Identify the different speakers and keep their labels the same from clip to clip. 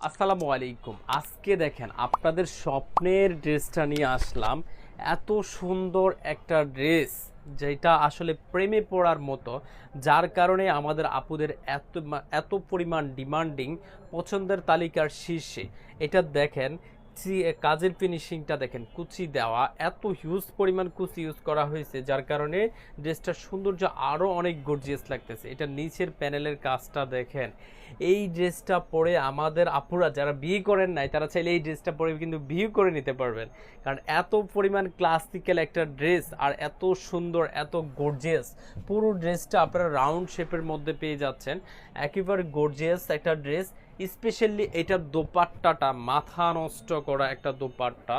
Speaker 1: আসসালামু আলাইকুম। আজকে দেখেন আপনাদের স্বপ্নের ড্রেসটা নিয়ে আসলাম। এত সুন্দর একটা ড্রেস যেটা আসলে প্রেমে পড়ার মতো, যার কারণে আমাদের আপুদের এত পরিমাণ ডিমান্ডিং, পছন্দের তালিকার শীর্ষে। এটা দেখেন, কাজের ফিনিশিংটা দেখেন, কুচি দেওয়া, এত হিউজ পরিমাণ কুচি ইউজ করা হয়েছে, যার কারণে ড্রেসটার সৌন্দর্য আরও অনেক গর্জিয়াস লাগতেছে। এটা নিচের প্যানেলের কাজটা দেখেন। এই ড্রেসটা পরে আমাদের আপুরা যারা বিয়ে করেন নাই তারা চাইলে এই ড্রেসটা পরে কিন্তু বিয়ে করে নিতে পারবেন, কারণ এত পরিমাণ ক্লাসিক্যাল একটা ড্রেস আর এত সুন্দর, এত গর্জিয়াস। পুরো ড্রেসটা আপনারা রাউন্ড শেপের মধ্যে পেয়ে যাচ্ছেন, একেবারে গর্জিয়াস একটা ড্রেস। স্পেশালি এটার দোপাট্টাটা মাথা নষ্ট করা একটা দোপাট্টা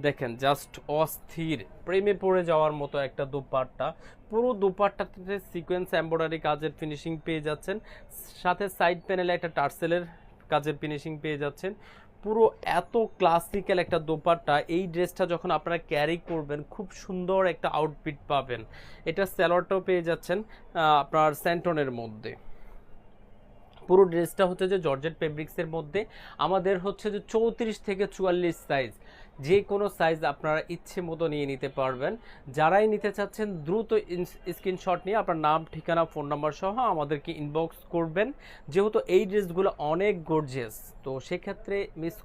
Speaker 1: দেখেন, জাস্ট অস্থির, প্রেমে পড়ে যাওয়ার মতো একটা দোপাট্টা। পুরো দোপাট্টাতে সিকোয়েন্স এমব্রয়ডারি কাজের ফিনিশিং পেয়ে যাচ্ছেন, সাথে সাইড প্যানেলে একটা টার্সেলের কাজের ফিনিশিং পেয়ে যাচ্ছেন। পুরো এত ক্লাসিক্যাল একটা দোপাট্টা, এই ড্রেসটা যখন আপনারা ক্যারি করবেন খুব সুন্দর একটা আউটফিট পাবেন। এটা স্যালোয়ারটাও পেয়ে যাচ্ছেন আপনার স্যান্টনের মধ্যে। পুরো ড্রেসটা হচ্ছে যে জর্জেট ফেব্রিক্সের মধ্যে। আমাদের হচ্ছে যে 34 থেকে 44 সাইজ, যে কোনো সাইজ আপনারা ইচ্ছে মতো নিয়ে নিতে পারবেন। যারাই নিতে চাচ্ছেন দ্রুত স্ক্রিনশট নিয়ে আপনার নাম, ঠিকানা, ফোন নাম্বার সহ আমাদেরকে ইনবক্স করবেন, যেহেতু এই ড্রেসগুলো অনেক গর্জিয়াস, তো সেক্ষেত্রে মিস